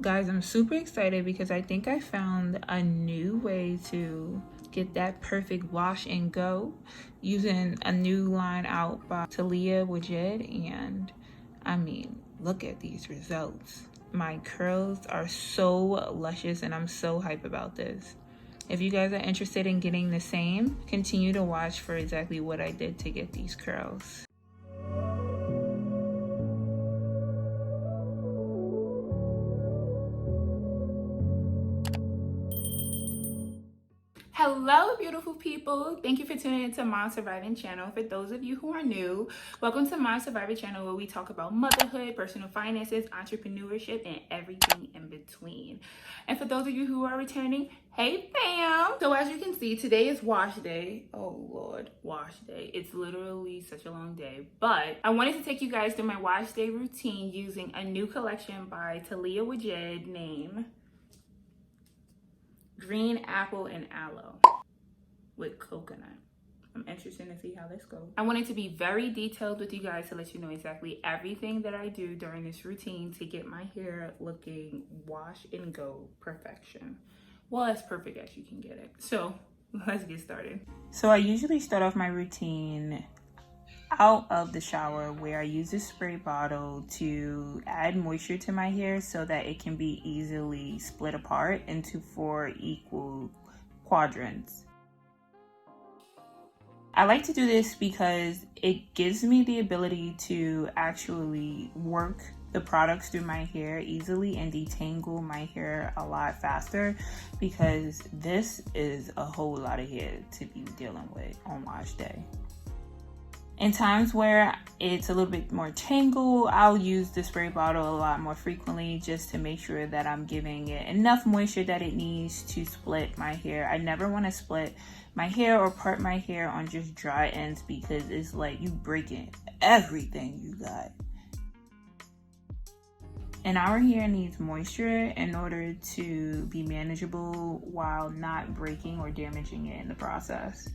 Guys, I'm super excited because I think I found a new way to get that perfect wash and go using a new line out by TALIAH WAAJID, and I mean, look at these results. My curls are so luscious and I'm so hype about this. If you guys are interested in getting the same, continue to watch for exactly what I did to get these curls. Hello beautiful people, thank you for tuning into my surviving channel. For those of you who are new, welcome to my surviving channel, where we talk about motherhood, personal finances, entrepreneurship, and everything in between. And for those of you who are returning, hey fam. So as you can see, today is wash day. Oh lord, wash day. It's literally such a long day, but I wanted to take you guys through my wash day routine using a new collection by TALIAH WAAJID named Green Apple and Aloe with coconut. I'm interested to see how this goes. I wanted to be very detailed with you guys to let you know exactly everything that I do during this routine to get my hair looking wash and go perfection. Well, as perfect as you can get it. So let's get started. So I usually start off my routine out of the shower, where I use a spray bottle to add moisture to my hair so that it can be easily split apart into 4 equal quadrants. I like to do this because it gives me the ability to actually work the products through my hair easily and detangle my hair a lot faster, because this is a whole lot of hair to be dealing with on wash day. In times where it's a little bit more tangled, I'll use the spray bottle a lot more frequently just to make sure that I'm giving it enough moisture that it needs to split my hair. I never want to split my hair or part my hair on just dry ends, because it's like you breaking everything you got. And our hair needs moisture in order to be manageable while not breaking or damaging it in the process.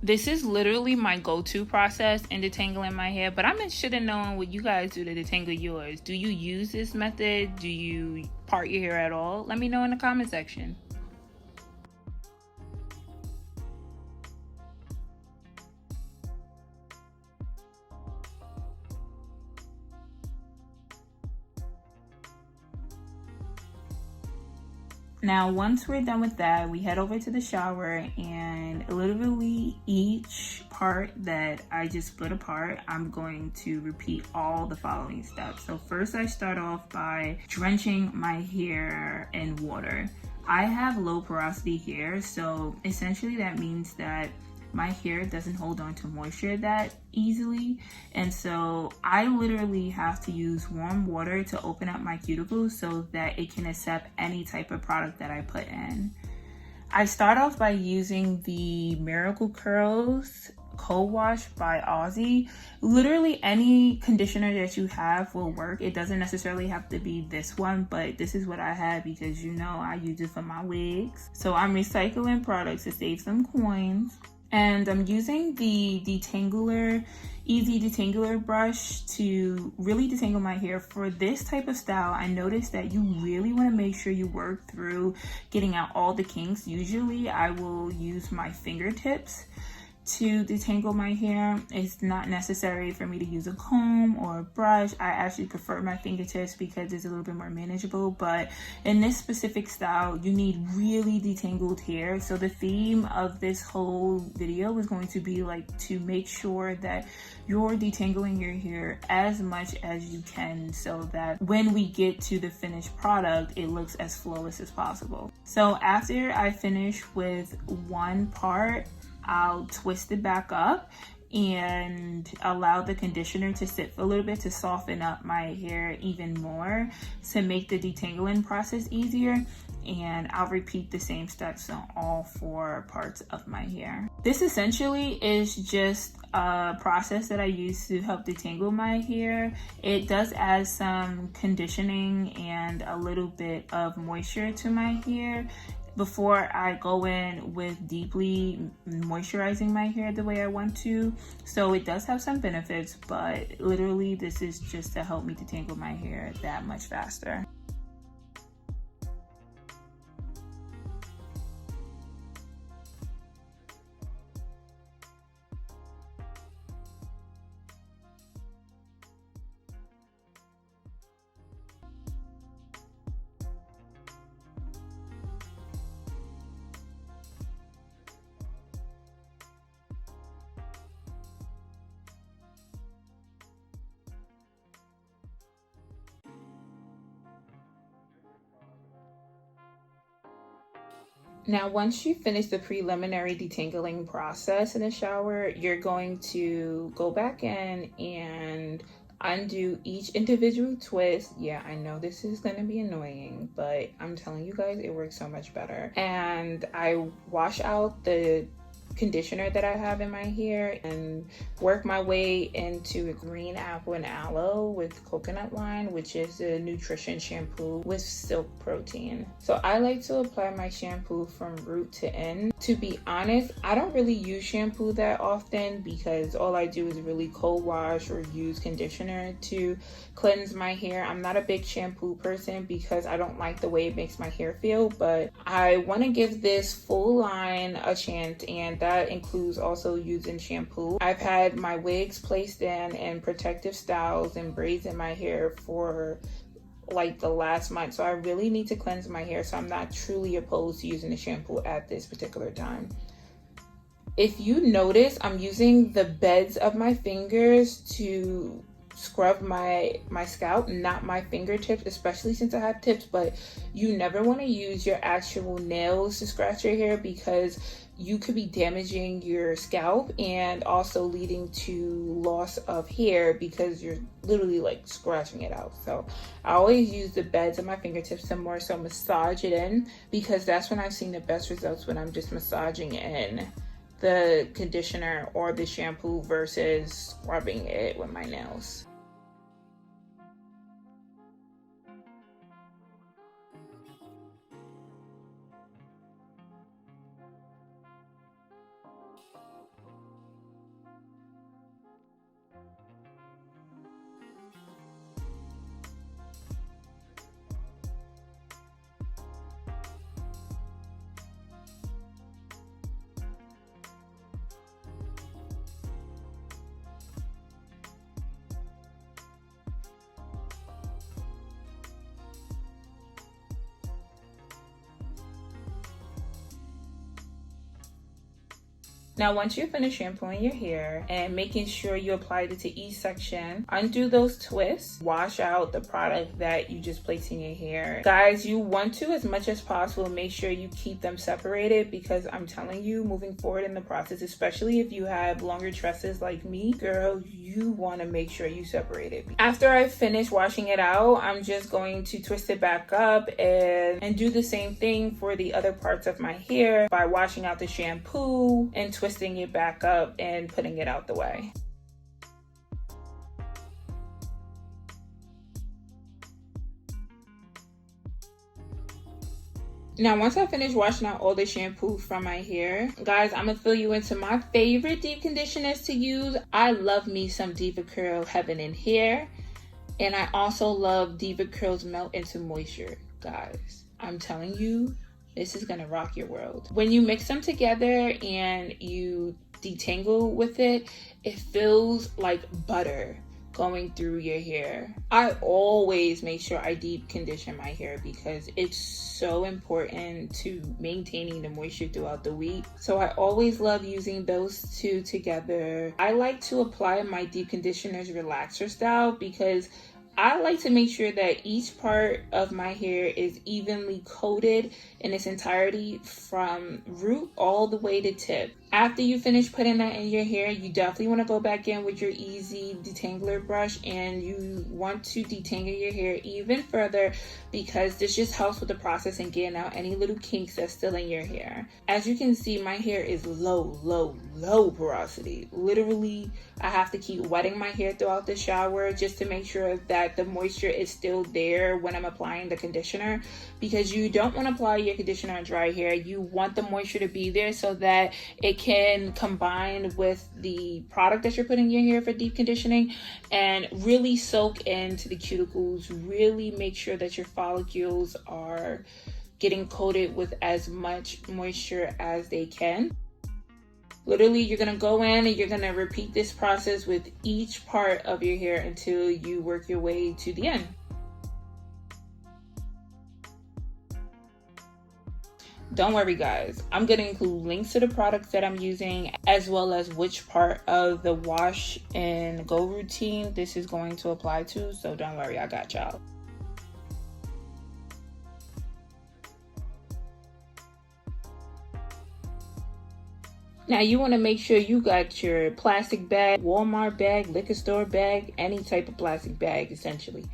This is literally my go-to process in detangling my hair, but I'm interested in knowing what you guys do to detangle yours. Do you use this method? Do you part your hair at all? Let me know in the comment section. Now, once we're done with that, we head over to the shower, and literally each part that I just split apart, I'm going to repeat all the following steps. So first, I start off by drenching my hair in water. I have low porosity hair, so essentially that means that my hair doesn't hold on to moisture that easily, and so I literally have to use warm water to open up my cuticles so that it can accept any type of product that I put in. I start off by using the Miracle Curls Co-Wash by Aussie. Literally any conditioner that you have will work. It doesn't necessarily have to be this one, but this is what I have because you know I use it for my wigs. So I'm recycling products to save some coins. And I'm using the detangler, easy detangler brush to really detangle my hair. For this type of style, I noticed that you really want to make sure you work through getting out all the kinks. Usually I will use my fingertips to detangle my hair. It's not necessary for me to use a comb or a brush. I actually prefer my fingertips because it's a little bit more manageable, but in this specific style you need really detangled hair. So the theme of this whole video is going to be like to make sure that you're detangling your hair as much as you can so that when we get to the finished product it looks as flawless as possible. So after I finish with one part, I'll twist it back up and allow the conditioner to sit for a little bit to soften up my hair even more to make the detangling process easier, and I'll repeat the same steps on all 4 parts of my hair. This essentially is just a process that I use to help detangle my hair. It does add some conditioning and a little bit of moisture to my hair before I go in with deeply moisturizing my hair the way I want to. So it does have some benefits, but literally this is just to help me detangle my hair that much faster. Now, once you finish the preliminary detangling process in the shower, you're going to go back in and undo each individual twist. Yeah, I know this is going to be annoying, but I'm telling you guys, it works so much better. And I wash out the conditioner that I have in my hair and work my way into a green apple and aloe with coconut line, which is a nutrition shampoo with silk protein. So I like to apply my shampoo from root to end. To be honest, I don't really use shampoo that often because all I do is really cold wash or use conditioner to cleanse my hair. I'm not a big shampoo person because I don't like the way it makes my hair feel, but I want to give this full line a chance, and that includes also using shampoo. I've had my wigs placed in and protective styles and braids in my hair for like the last month, so I really need to cleanse my hair, so I'm not truly opposed to using the shampoo at this particular time. If you notice, I'm using the beds of my fingers to scrub my scalp, not my fingertips, especially since I have tips. But you never want to use your actual nails to scratch your hair because you could be damaging your scalp and also leading to loss of hair because you're literally like scratching it out. So I always use the beds of my fingertips to more so massage it in, because that's when I've seen the best results, when I'm just massaging in the conditioner or the shampoo versus scrubbing it with my nails. Now, once you finish shampooing your hair and making sure you applied it to each section, undo those twists, wash out the product that you just placed in your hair. Guys, you want to, as much as possible, make sure you keep them separated, because I'm telling you, moving forward in the process, especially if you have longer tresses like me, girl, you want to make sure you separate it. After I finish washing it out, I'm just going to twist it back up and do the same thing for the other parts of my hair by washing out the shampoo and twisting it back up and putting it out the way. Now, once I finish washing out all the shampoo from my hair, guys, I'm gonna fill you into my favorite deep conditioners to use. I love me some Diva Curl Heaven in Hair, and I also love Diva Curl's Melt Into Moisture. Guys, I'm telling you, this is gonna rock your world. When you mix them together and you detangle with it, it feels like butter going through your hair. I always make sure I deep condition my hair because it's so important to maintaining the moisture throughout the week. So I always love using those two together. I like to apply my deep conditioners relaxer style because I like to make sure that each part of my hair is evenly coated in its entirety from root all the way to tip. After you finish putting that in your hair, you definitely want to go back in with your easy detangler brush, and you want to detangle your hair even further because this just helps with the process and getting out any little kinks that's still in your hair. As you can see, my hair is low porosity. Literally, I have to keep wetting my hair throughout the shower just to make sure that the moisture is still there when I'm applying the conditioner, because you don't want to apply your conditioner on dry hair. You want the moisture to be there so that it can combine with the product that you're putting in your hair for deep conditioning and really soak into the cuticles. Really make sure that your follicles are getting coated with as much moisture as they can. Literally, you're gonna go in and you're gonna repeat this process with each part of your hair until you work your way to the end. Don't worry, guys, I'm gonna include links to the products that I'm using as well as which part of the wash and go routine this is going to apply to, so don't worry, I got y'all. Now you want to make sure you got your plastic bag, Walmart bag, liquor store bag, any type of plastic bag essentially.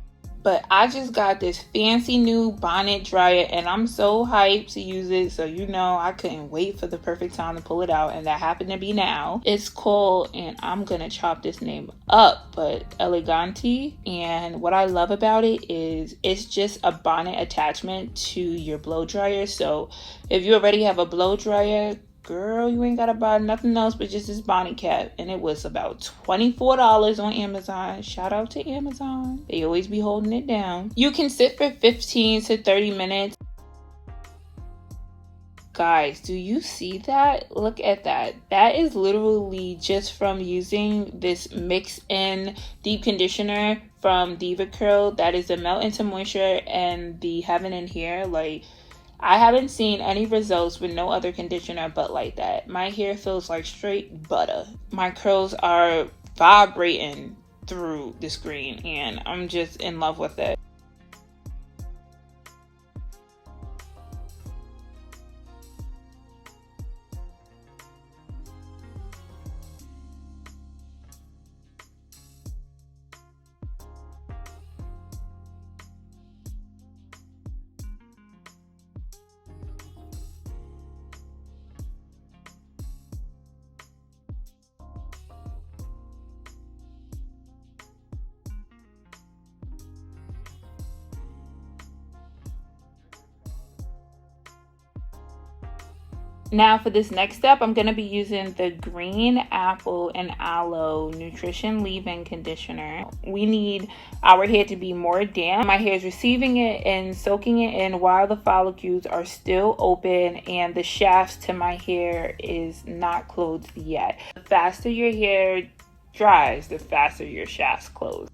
But I just got this fancy new bonnet dryer and I'm so hyped to use it. So you know I couldn't wait for the perfect time to pull it out, and that happened to be now. It's called, and I'm gonna chop this name up, but Elegante. And what I love about it is it's just a bonnet attachment to your blow dryer. So if you already have a blow dryer, girl, you ain't gotta buy nothing else but just this bonnet cap. And it was about $24 on Amazon. Shout out to Amazon. They always be holding it down. You can sit for 15 to 30 minutes. Guys, do you see that? Look at that. That is literally just from using this mix in deep conditioner from Diva Curl. That is the Melt Into Moisture and the Heaven in Hair. Like, I haven't seen any results with no other conditioner but like that. My hair feels like straight butter. My curls are vibrating through the screen and I'm just in love with it. Now for this next step, I'm going to be using the Green Apple and Aloe Nutrition Leave-In Conditioner. We need our hair to be more damp. My hair is receiving it and soaking it in while the follicles are still open and the shafts to my hair is not closed yet. The faster your hair dries, the faster your shafts close.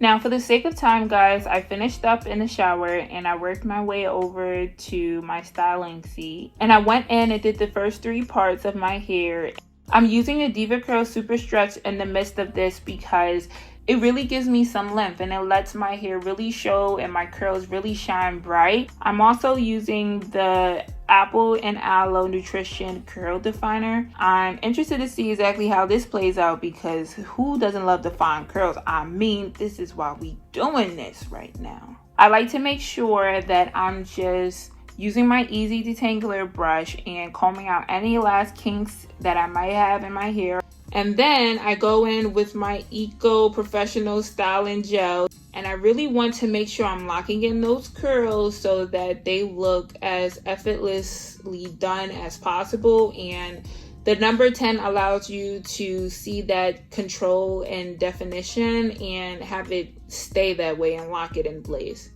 Now for the sake of time, guys, I finished up in the shower and I worked my way over to my styling seat. And I went in and did the first 3 parts of my hair. I'm using the Diva Curl Super Stretch in the midst of this because it really gives me some length and it lets my hair really show and my curls really shine bright. I'm also using the Apple and Aloe Nutrition Curl Definer. I'm interested to see exactly how this plays out because who doesn't love defined curls? I mean, this is why we doing this right now. I like to make sure that I'm just using my easy detangler brush and combing out any last kinks that I might have in my hair. And then I go in with my Eco Professional Styling Gel. And I really want to make sure I'm locking in those curls so that they look as effortlessly done as possible. And the number 10 allows you to see that control and definition and have it stay that way and lock it in place.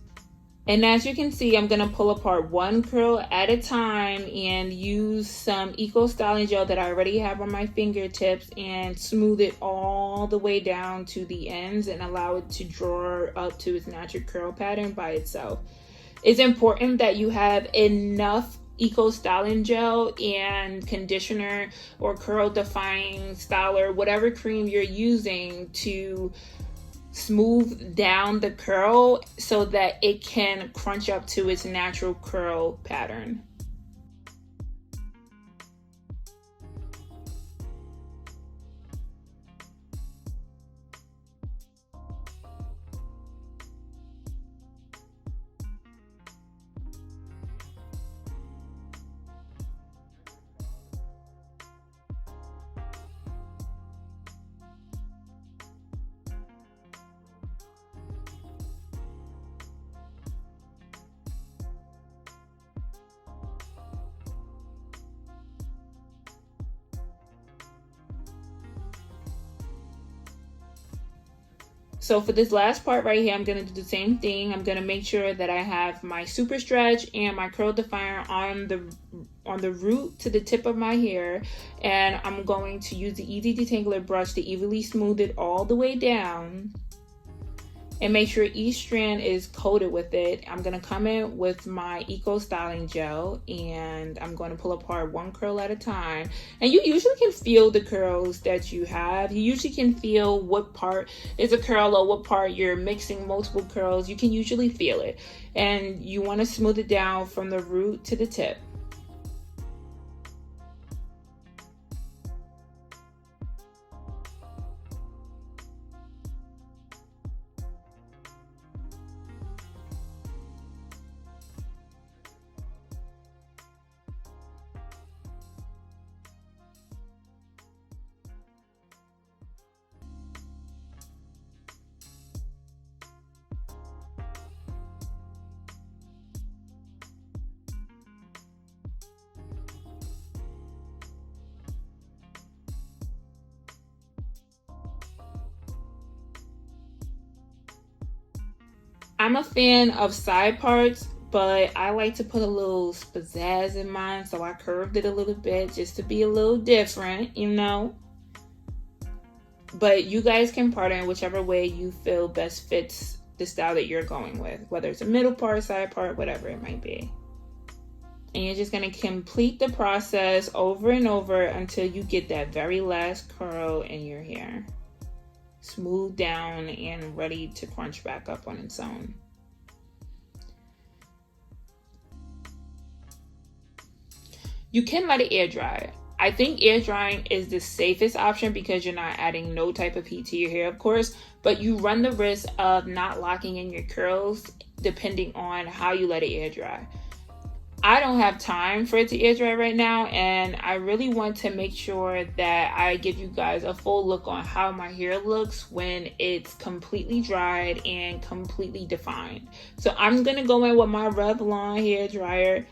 And as you can see, I'm going to pull apart one curl at a time and use some Eco Styling Gel that I already have on my fingertips and smooth it all the way down to the ends and allow it to draw up to its natural curl pattern by itself. It's important that you have enough Eco Styling Gel and conditioner or curl defining styler, whatever cream you're using, to smooth down the curl so that it can crunch up to its natural curl pattern. So for this last part right here, I'm going to do the same thing. I'm going to make sure that I have my super stretch and my curl definer on the root to the tip of my hair. And I'm going to use the Easy Detangler brush to evenly smooth it all the way down. And make sure each strand is coated with it. I'm going to come in with my Eco Styling Gel and I'm going to pull apart one curl at a time. And you usually can feel the curls that you have. You usually can feel what part is a curl or what part you're mixing multiple curls. You can usually feel it. And you want to smooth it down from the root to the tip. I'm a fan of side parts, but I like to put a little pizzazz in mine, so I curved it a little bit just to be a little different, you know. But you guys can part in whichever way you feel best fits the style that you're going with, whether it's a middle part, side part, whatever it might be. And you're just going to complete the process over and over until you get that very last curl in your hair. Smooth down and ready to crunch back up on its own. You can let it air dry. I think air drying is the safest option because you're not adding no type of heat to your hair, of course, but you run the risk of not locking in your curls depending on how you let it air dry. I don't have time for it to air dry right now, and I really want to make sure that I give you guys a full look on how my hair looks when it's completely dried and completely defined. So I'm gonna go in with my Revlon hair dryer,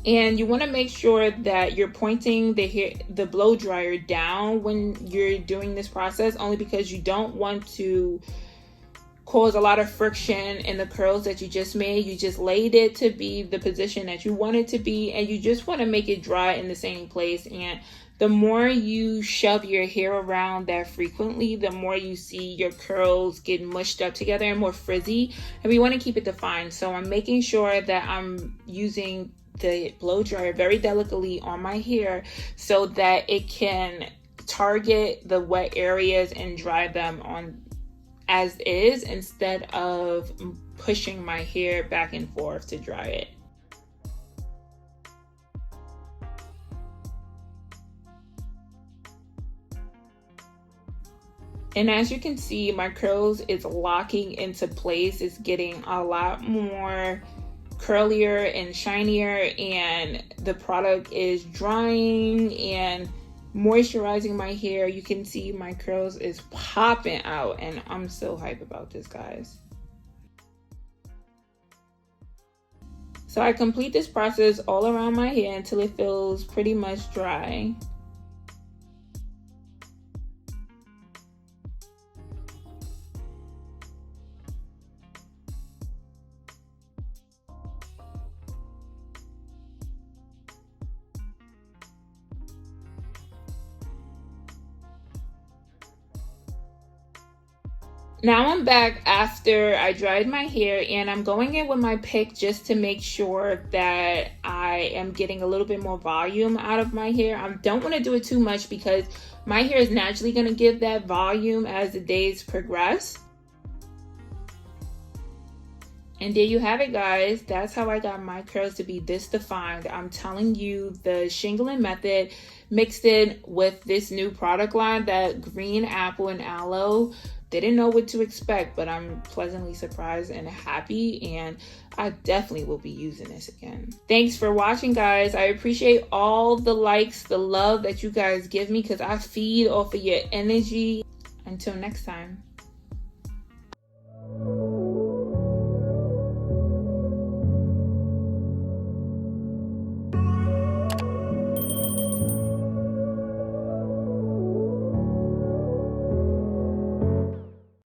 and you want to make sure that you're pointing the blow dryer down when you're doing this process, only because you don't want to cause a lot of friction in the curls that you just made. You just laid it to be the position that you want it to be, and you just want to make it dry in the same place. And the more you shove your hair around that frequently, the more you see your curls get mushed up together and more frizzy, and we want to keep it defined. So I'm making sure that I'm using the blow dryer very delicately on my hair so that it can target the wet areas and dry them on as is, instead of pushing my hair back and forth to dry it. And as you can see, my curls is locking into place. It's getting a lot more curlier and shinier, and the product is drying and moisturizing my hair. You can see my curls is popping out, and I'm so hype about this, guys. So I complete this process all around my hair until it feels pretty much dry. Now I'm back after I dried my hair, and I'm going in with my pick just to make sure that I am getting a little bit more volume out of my hair. I don't want to do it too much because my hair is naturally going to give that volume as the days progress. And there you have it, guys. That's how I got my curls to be this defined. I'm telling you, the Shingling method mixed in with this new product line, that green apple and aloe. Didn't know what to expect, but I'm pleasantly surprised and happy, and I definitely will be using this again. Thanks for watching, guys. I appreciate all the likes, the love that you guys give me, because I feed off of your energy. Until next time.